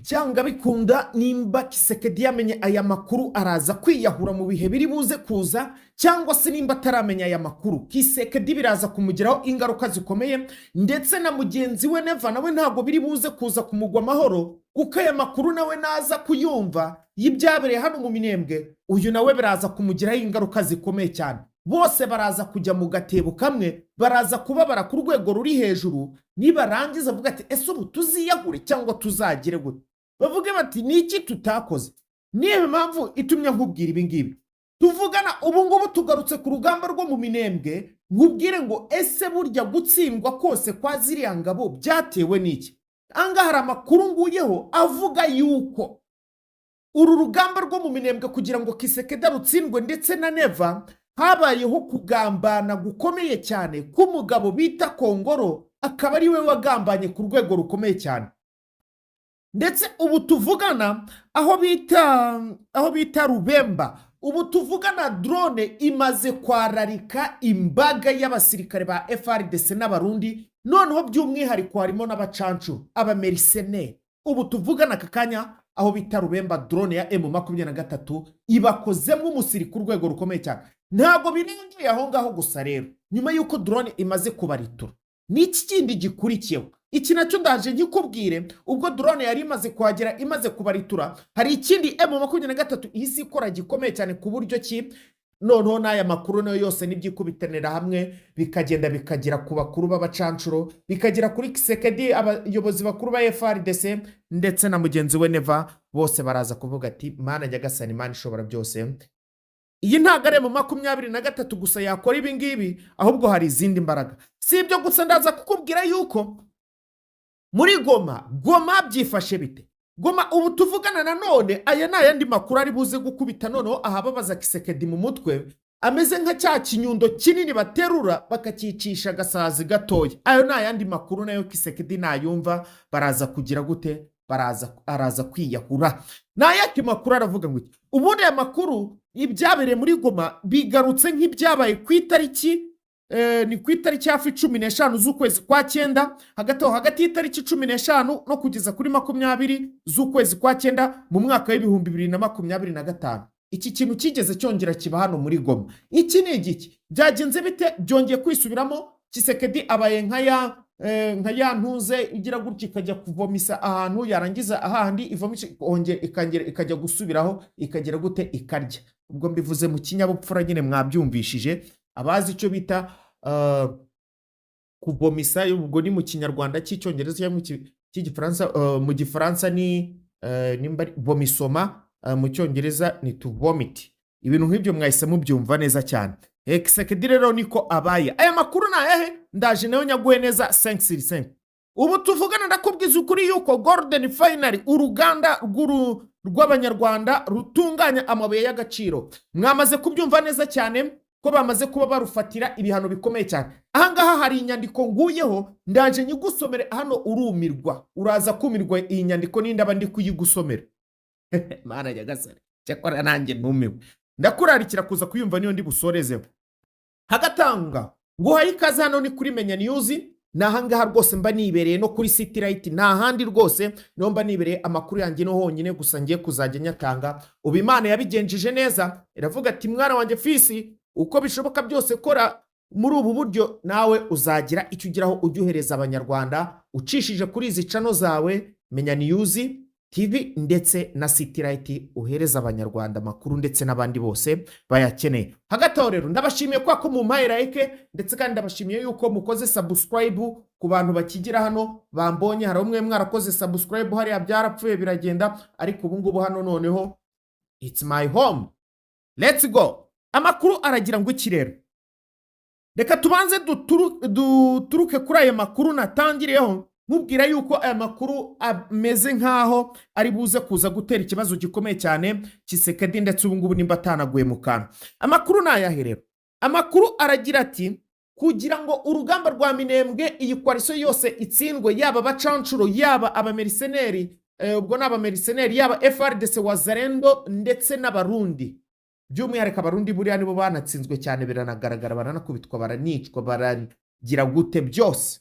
cyangwa bikunda nimba Kisekedi yamenye aya makuru araza kwiyahura mu bihe biri buze kuza, cyangwa se nimba ataramenya aya makuru Kisekedi biraza kumugiraho ingaruka zikomeye, ndetse na mugenzi we Neva nawe ntabwo biri buze kuza kumugwa amahoro, kuko aya makuru nawe naza kuyumva y'ibyabereye hano mu Minembwe, uyu nawe biraza kumugiraho ingaruka zikomeye cyane. Bose baraza kujya mu gatebo kamwe, baraza kubabara ku rwego ruri hejuru, nibarangiza avuga ati ese ubu tuziyagure cyangwa tuzagire gute? Bavuge bati niki tutakoze? Niyo mpamvu itumye nkubwira ibi ngibi. Tuvugana ubu ngubu tugarutse ku rugamba rwo mu Minembwe, nkubwire ngo ese burya gutsindwa kose kwa ziriya ngabo byatewe n'iki? Anga hari amakuru nguyeho avuga yuko uru rugamba rwo mu Minembwe kugira ngo Kisekedi rutsindwe ndetse na Neva, habayeho kugambana gukomeye cyane k'umugabo bita Kongoro, akaba ari we wagambanye ku rwego rukomeye cyane. Ndetse ubu tuvugana aho bita Rubemba, ubu tuvugana drone imaze kwararika imbaga y'abasirikare ba FARDC n'abarundi, noneho by'umwihariko harimo n'abacancu abamercenaires. Ubu tuvugana kakanya aho bita Rubemba, drone ya M23 ibakozemo umusirikare ku rwego rukomeye cyane. Ntabwo birengiye aho ngaho gusa rero, nyuma yuko drone imaze kubaritura n'iki kindi gikurikiyeho, iki nacyo ndaje nkikubwire. Ubwo drone yari imaze kuhagera imaze kubaritura, hari ikindi M23 ihisi ikora gikomeye cyane ku buryo ki noneho n'aya makuru nayo yose nibyikubitanira hamwe bikagenda bikagira ku bakuru b'abacancuro, bikagira kuri Kisekedi, abayobozi bakuru ba FARDC ndetse na mugenzi we Neva. Bose baraza kuvuga ati mana nyagasani, mana ishobora byose, iyi ntago ari M23 gusa yakora ibi ngibi, ahubwo hari izindi mbaraga. Si ibyo gusa, ndaza kukubwira yuko muri Goma byifashe bite. Goma ubu tuvugana na none, aya n'ayandi makuru ari buze gukubita noneho ahababaza Kisekedi mu mutwe, ameze nka cya kinyundo kinini baterura bakakicisha gasazi gatoya. Ayo n'ayandi makuru nayo Kisekedi nayumva baraza kugira gute? Araza kwiyahura. N'ayandi makuru aravuga ngo ubundi aya makuru ibyabereye muri Goma bigarutse nk'ibyabaye ku itariki ni ku itariki hafi 15 z'ukwezi kwa 9, hagati y'itariki 15 no kugeza kuri 20 z'ukwezi kwa 9 mu mwaka w'ibihumbi 2025. Iki kintu kigeze cyongera kiba hano muri Goma. Iki ni igiki? Byagenze bite? Byongeye kwisubiramo. Kisekedi abaye nka ya ntuze igira gutya ikajya kuvomisa ahantu, yarangiza ahandi ivomisha ikajya gusubiraho, ikagira gute? Ikarya. Ubwo mbivuze mu kinyabupfura nyine mwabyumvishije. Abazi icyo bita kuvomisa, ubwo ni mu kinyarwanda cy'icyongereza cyangwa cy'igifaransa. Mu gifaransa ni vomisoma, mu cyongereza ni to vomit. Ibintu nk'ibyo mwahise mubyumva neza cyane. Kisekedi rero niko abaye. Aya makuru na hehe ndaje nayo nyaguhe neza 5/5. Ubu tuvugana ndakubwiza ukuri yuko Golden Finally, uruganda rw'abanyarwanda rutunganya amabuye y'agaciro, mwamaze kubyumva neza cyane ko bamaze kuba barufatira ibihano bikomeye cyane. Ahangaha hari inyandiko nguyeho, ndaje nyigusomere hano urumirwa, uraza kumirwa iyi nyandiko n'indaba ndi kuyigusomera. Mana nyagasani, cyakora nanjye ntumiwe, ndakurarikira kuza kuyumva niyo ndi busorezeho. Hagatanga nguhaye ikaze hano ni kuri Menya News. Nahangaha rwose mba nibereye no kuri City Light, nta handi rwose no mba nibereye amakuru yanjye no honyine gusa ngiye kuzajya nyatanga. Ubu Imana yabigenjeje neza, iravuga ati mwana wanjye Fisi, uko bishoboka byose kora muri ubu buryo, nawe uzagira icyo ugiraho ujyohereza abanyarwanda ucishije kuri izi channel zawe Menya News TV ndetse na City Light, uhereza abanyarwanda makuru ndetse n'abandi bose bayakeneye. Hagati aho rero ndabashimiye kwa ko mu like, ndetse kandi ndabashimiye yuko mukoze subscribe ku bantu bakigira hano bambonye. Hari umwe mwarakoze subscribe hariya byarapfuye biragenda, ariko ubu ngubu hano noneho it's my home. Let's go. Amakuru aragira ngo iki rero? Reka tubanze duturuke kuri aya makuru natangireho, mubwira yuko aya makuru ameze nkaho ari buze kuza gutera ikibazo gikomeye cyane Kisekedi, ndetse ubu ngubu nimba atanaguye mu kantu. Amakuru nayahe rero? Amakuru aragira ati kugira ngo urugamba rwa Minembwe iyi koalition yose itsindwe, yaba abacancuro yaba abamercenaires, ubwo n'abamercenaires yaba FARDC wazarendo ndetse n'abarundi, by'umwihariko abarundi buriya nibo banatsinzwe cyane, biranagaragara, baranakubitwa, baranicwa, baragira gute byose.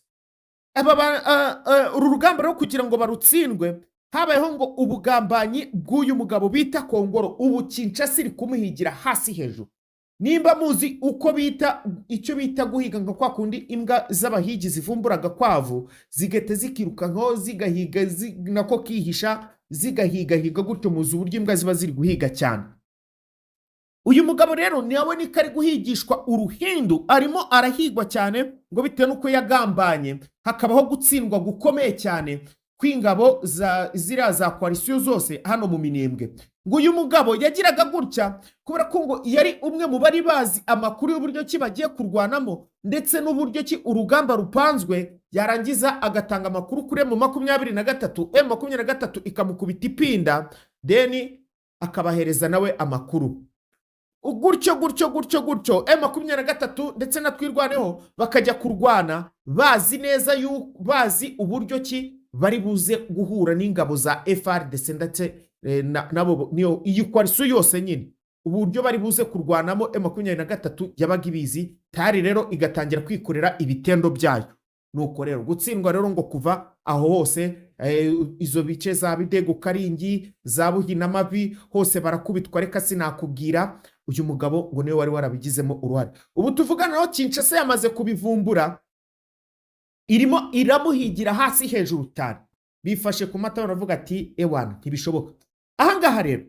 Uru rugamba rero kugira ngo barutsindwe habayeho ngo ubugambanyi bw'uyu mugabo bita Kongoro, ubu Kinshasa iri kumuhigira hasi hejuru. Nimba muzi uko bita icyo bita guhiga nka kwa kundi imbwa z'abahigi zivumbura agakwavu zigete zikiruka nko zigahiga nako kihisha zigahiga gutyo, muzi uburyo imbwa ziba ziri guhiga cyane. Uyu mugabo rero nawe niko ari guhigishwa uruhindu, arimo arahigwa cyane ngo bitewe n'uko yagambanye, hakabaho gutsindwa gukomeye cyane kw'ingabo ziriya za koalisiyo zose hano mu Minembwe. Ngo uyu mugabo yagiraga gutya kubera ko ngo yari umwe mu bari bazi amakuru y'uburyo ki bagiye kurwanamo ndetse n'uburyo ki urugamba rupanzwe, yarangiza agatanga amakuru kuri M23, M23 ikamukubita ipinda, deni akabahereza nawe amakuru. Gutyo M23 ndetse na Twirwaneho bakajya kurwana bazi neza bazi uburyo ki bari buze guhura n'ingabo za FARDC ndetse nabo niyo iyi koalisiyo yose nyine, uburyo bari buze kurwanamo M23 yabaga ibizi tari rero igatangira kwikorera ibitendo byayo. Nuko rero gutsindwa rero ngo kuva aho hose izo bice za Bidego, Karingi, za Buhinamavi hose barakubitwa, reka sinakubwira. Uyu mugabo ngo niwe wari warabigizemo uruhare. Ubu tuvugana naho Kinshasa yamaze kubivumbura, irimo iramuhigira hasi hejuru cyane, bifashe ku mata baravuga ati ewana ntibishoboka. Ahangaha rero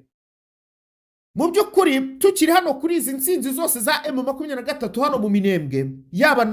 mu by'ukuri tukiri hano kuri izi nsinzi zose za M23 hano mu Minembwe, yaba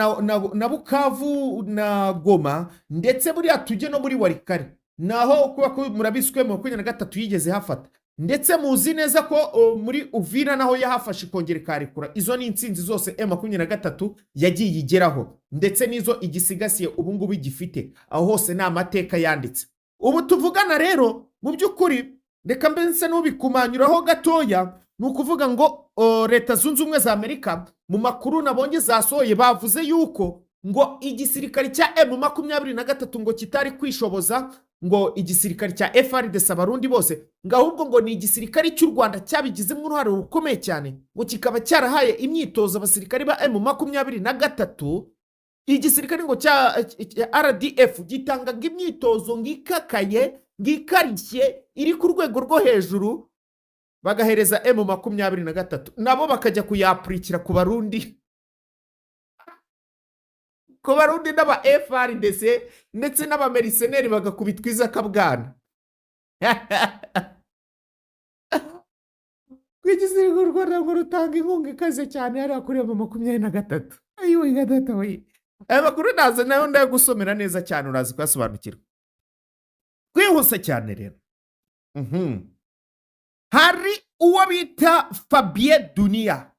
na Bukavu na Goma ndetse buriya tujye no muri Warikare naho kuba ko murabiswe M23 yigeze hafata, ndetse muzi neza ko muri Uvira naho yahafashe kongera karekura. Izo ni insinzi zose M23 yagiye igeraho, ndetse nizo igisigasiye ubu ngubu igifite, aho hose ni amateka yanditse. Ubu tuvugana rero mu by'ukuri reka mbense n'ubikumanyuraho gatoya, nukuvuga ngo Leta Zunze Ubumwe za Amerika mu makuru nabonye zasohoye bavuze yuko ngo igisirikare cya M23 ngo kitari kwishoboza, ngo igisirikare cya FARDC abarundi bose ngo ahubwo ngo ni igisirikare cy'u Rwanda cyabigizemo uruhare rukomeye cyane, ngo kikaba cyarahaye imyitozo abasirikare ba M23. Igisirikare ngo cya RDF gitangaga imyitozo ngikakaye ngikarishye iri ku rwego rwo hejuru, bagahereza M23 nabo bakajya kuyapurikira ku Barundi n'aba FARDC ndetse n'abameriseneri bagakubitwa izakabwana. Kwigisirwa u Rwanda ngo rutanga inkunga ikaze cyane hariya kuri M23. Ayiwe gatata we, aya makuru naza nayo ndagusomera neza cyane urazi kwasobanukirwa kwihuse cyane rero. Hari uwo bita Fabien Dunia.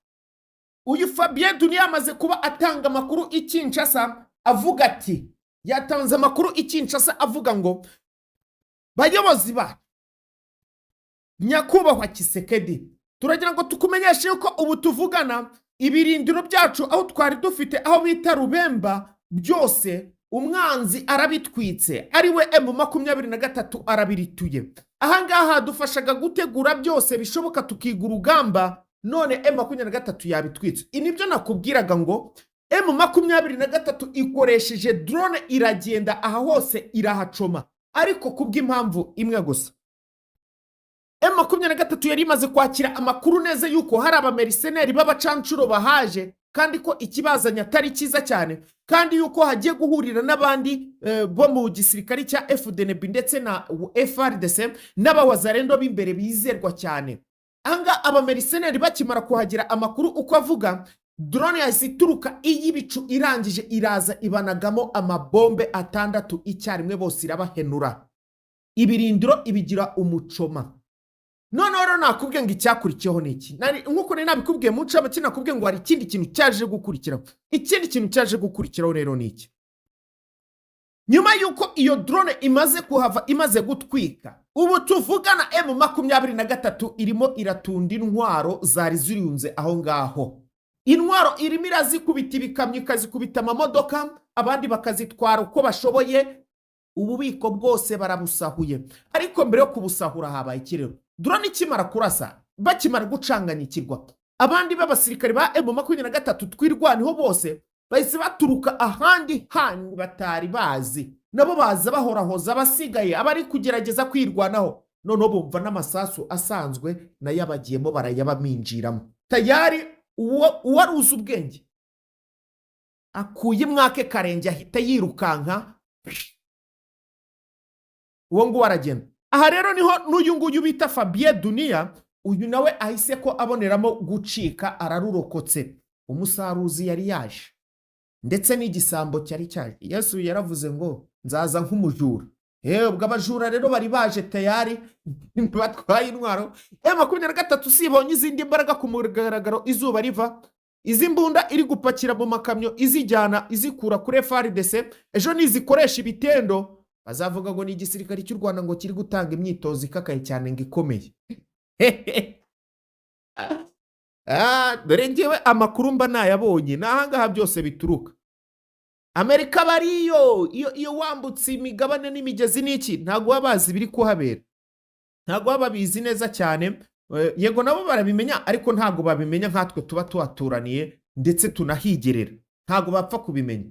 Uyu Fabien Dunia amaze kuba atanga amakuru i Kinshasa avuga ati, yatanze amakuru i Kinshasa avuga ngo bayobozi ba nyakubahwa Kisekedi, turagira ngo tukumenyeshe yuko ubu tuvugana ibirindiro byacu aho twari dufite aho bita Rubemba byose umwanzi arabitwitse, ariwe M23 arabirituye. Ahangaha dufashaga gutegura byose bishoboka tukiga urugamba, none M23 yabitwitse. Inibyo nakubwiraga ngo M23 ikoresheje drone iragenda aha hose irahacoma, ariko kubw'impamvu imwe gusa. M23 yari imaze kwakira amakuru neza yuko hari abameriseneri b'abacancuro bahaje, kandi ko ikibazanya atari cyiza cyane, kandi yuko hagiye guhurira n'abandi bo mu gisirikari cya FDNB ndetse na FARDC n'abawazarendo b'imbere bizerwa cyane. Anga abameriseneri bakimara kuhagira amakuru uko avuga, drone yasituruka iy'ibicu irangije iraza ibanagamo amabombe 6 icyarimwe, bose irabahenura, ibirindiro ibigira umucoma. Noneho rero nakubwiye ngo icyakurikiyeho ni iki, nkuko nabikubwiye mu ncamo kinakubwiye ngo hari ikindi kintu cyaje gukurikiraho. Ikindi kintu cyaje gukurikiraho rero ni iki: nyuma yuko iyo drone imaze kuhava imaze gutwika, ubu tuvugana M23 irimo iratunda intwaro zari zirunze aho ngaho. Intwaro irimo irazikubita ibikamyo, ikazikubita amamodoka, abandi bakazitwara uko bashoboye, ububiko bwose barabusahuye. Ariko mbere yo kubusahura habaye ikirero. Drone ikimara kurasa, bakimara gucanganyikirwa, abandi b'abasirikare ba M23 Twirwaneho bose bahise baturuka ahandi hantu batari bazi. nabo baza bahorahoza abasigaye abari kugerageza kwirwanaho, noneho bumva n'amasasu asanzwe nayo abagiyemo barayabaminjiramo. Tayari uwaruzi ubwenge akuye mwake karenge ahita yirukanka, uwo nguwo aragenda. Aha rero niho n'uyu nguyu bita Fabien Dunia, uyu nawe ahise ko aboneramo gucika, ararurokotse. Umusaruzi yari yaje ndetse n'igisambo cyari cyaje. Yesu yaravuze ngo nzaza nk'umujura. Ubwo abajura rero bari baje tayari batwaye intwaro. M23 sibonye izindi mbaraga ku mugaragaro, izuba riva, izi mbunda iri gupakira mu makamyo izijyana izikura kuri FARDC, ejo nizikoresha ibitendo bazavuga ngo ni igisirikare cy'u Rwanda ngo kiri gutanga imyitozo ikakaye cyane ngo ikomeye. Dore ngewe amakuru mba nayabonye, n'ahangaha byose bituruka. Amerika bariyo, iyo wambutse imigabane n'imigezi n'iki, ntabwo babazi biri kuhabera, ntabwo babizi neza cyane. Yego nabo barabimenya, ariko ntabwo babimenya nkatwe tuba tuhaturaniye ndetse tunahigerera, ntabwo bapfa kubimenya.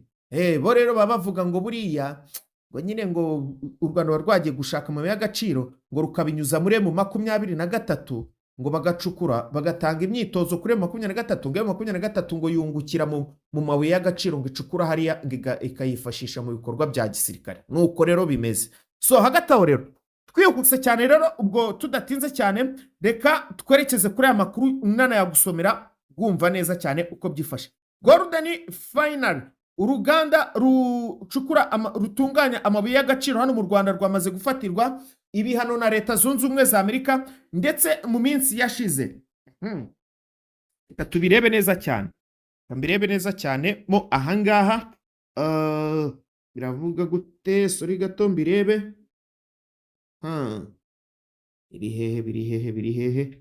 Bo rero baba bavuga ngo buriya ngo nyine ngo u Rwanda rwagiye gushaka amabuye y'agaciro ngo rukabinyuza muri M23 ngo bagacukura bagatanga imyitozo kuri M23, ngo M23 ngo yungukira mu mabuye y'agaciro ngo icukura hariya ikayifashisha mu bikorwa bya gisirikare. Nuko rero bimeze. So hagati aho rero twihuse cyane rero, ubwo tudatinze cyane, reka twerekeze kuri aya makuru nana yagusomera bwumva neza cyane uko byifashe. Golden Final, uruganda rutunganya amabuye y'agaciro hano mu Rwanda rwamaze gufatirwa ibihano na Leta Zunze Ubumwe za Amerika ndetse mu minsi yashize. Tubirebe neza cyane, mbirebe neza cyane mo ahangaha. Biravuga gute? Sorry gato mbirebe. Biri hehe?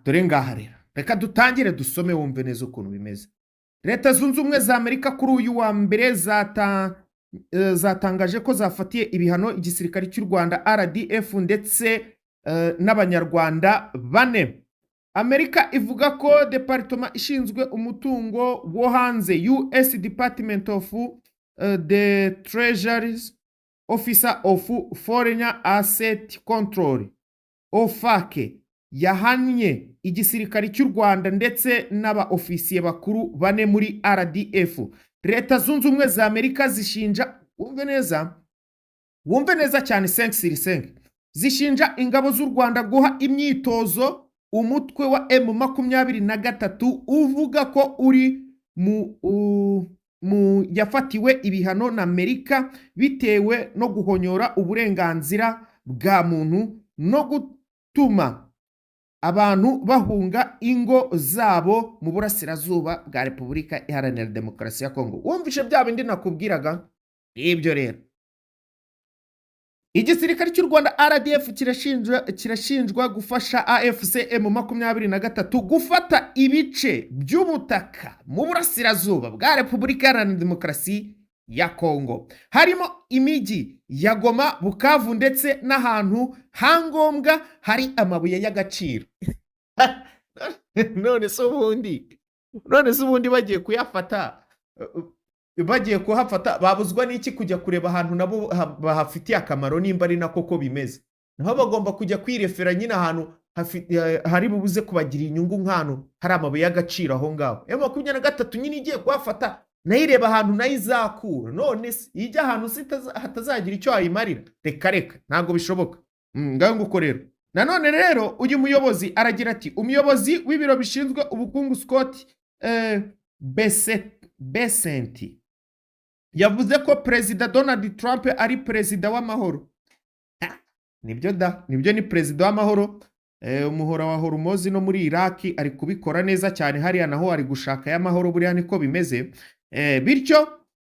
Dore ngaha rero, reka dutangire dusome wumve neza ukuntu bimeze. Leta Zunze Ubumwe za Amerika kuri uyu wa mbere zatangaje ko zafatiye ibihano igisirikare cy'u Rwanda RDF ndetse n'abanyarwanda 4. Amerika ivuga ko department ishinzwe umutungo wo hanze, US Department of the Treasury's Officer of Foreign Asset Control, OFAC, yahanye igisirikare cy'u Rwanda ndetse n'aba ofisiye bakuru 4 muri RDF. Leta Zunze Ubumwe za Amerika zishinja, wumve neza cyane 5/5, zishinja ingabo z'u Rwanda guha imyitozo umutwe wa M23 uvuga ko uri mu yafatiwe ibihano na Amerika bitewe no guhonyora uburenganzira bwa muntu no gutuma abantu bahunga ingo zabo mu burasirazuba bwa Repubulika Iharanira Demokarasi ya Congo. Wumvishe bya bindi nakubwiraga ibyo rero. Igisirikare cy'u Rwanda RDF kirashinjwa gufasha AFC M23 gufata ibice by'ubutaka mu burasirazuba bwa Repubulika Iharanira Demokarasi ya Congo, harimo imijyi ya Goma, Bukavu ndetse n'ahantu hangombwa hari amabuye y'agaciro. None se ubundi bagiye kuhafata babuzwa n'iki kujya kureba ahantu nabo bahafitiye akamaro nimba ari nako ko bimeze? Naho bagomba kujya kwirefera nyine ahantu hari bubuze kubagira inyungu nk'ahantu hari amabuye y'agaciro aho ngaho. M23 nyine igiye kuhafata nayireba ahantu nayizakura, none se ijya ahantu hatazagira icyo ayimarira? Reka ntabwo bishoboka. Ngaho nguko rero. Nanone rero uyu muyobozi aragira ati, umuyobozi w'ibiro bishinzwe ubukungu Scott Bessent yavuze ko Perezida Donald Trump ari perezida w'amahoro. Nibyo ni perezida w'amahoro. Umuhora wa Hormuzi no muri Iraki ari kubikora neza cyane, hariya naho ari gushaka y'amahoro, buriya niko bimeze. Bityo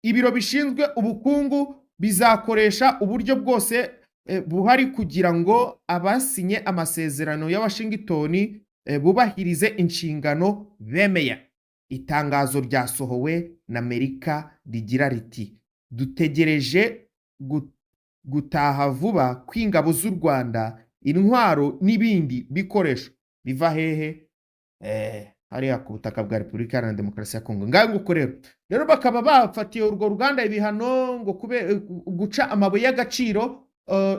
ibiro bishinzwe ubukungu bizakoresha uburyo bwose buhari kugira ngo abasinye amasezerano ya Washington bubahirize inshingano bemeye. Itangazo ryasohowe na Amerika rigira riti, dutegereje gutaha vuba kw'ingabo z'u Rwanda, intwaro n'ibindi bikoresho biva hehe? hariya ku butaka bwa Repubulika Iharanira Demokarasi ya Kongo. Ngaho nguko rero bakaba bafatiye urwo ruganda ibihano ngo guca amabuye y'agaciro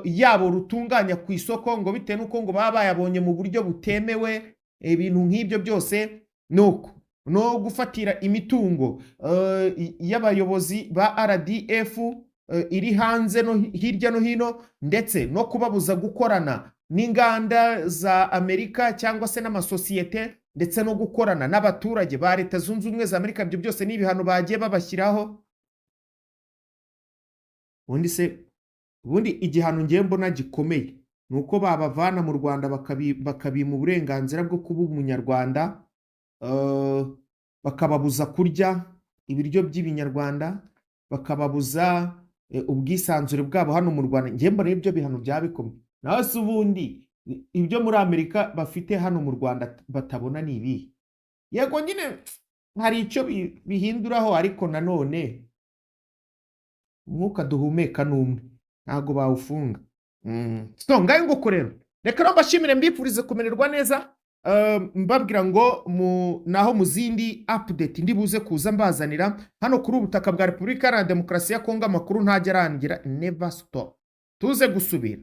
yabo rutunganya ku isoko ngo bitewe n'uko ngo baba bayabonye mu buryo butemewe, ibintu nk'ibyo byose no gufatira imitungo y'abayobozi ba RDF iri hanze no hirya no hino, ndetse no kubabuza gukorana n'inganda za Amerika cyangwa se n'amasosiyete, ndetse no gukorana n'abaturage ba Leta Zunze Ubumwe za Amerika. Ibyo byose ni ibihano bagiye babashyiraho. Ubundi igihano ngiye mbona gikomeye ni uko babavana mu Rwanda bakabima uburenganzira bwo kuba umunyarwanda, bakababuza kurya ibiryo by'ibinyarwanda, bakababuza ubwisanzure bwabo hano mu Rwanda. Ngiye mbona ibyo bihano byabikomeye. Naho se ubundi ibyo muri Amerika bafite hano mu Rwanda batabona ni ibihe? Yego nyine hari icyo bihinduraho, ariko nanone umwuka duhumeka n'umwe, ntago bawufunga. So ngaho nguko rero, reka mbashimire, mbifurize kumererwa neza, mbabwira ngo naho mu zindi update ndi buze kuza mbazanira hano kuri ubutaka bwa Repubulika Iharanira Demokarasi ya Kongo. Amakuru ntajya arangira, never stop, tuze gusubira.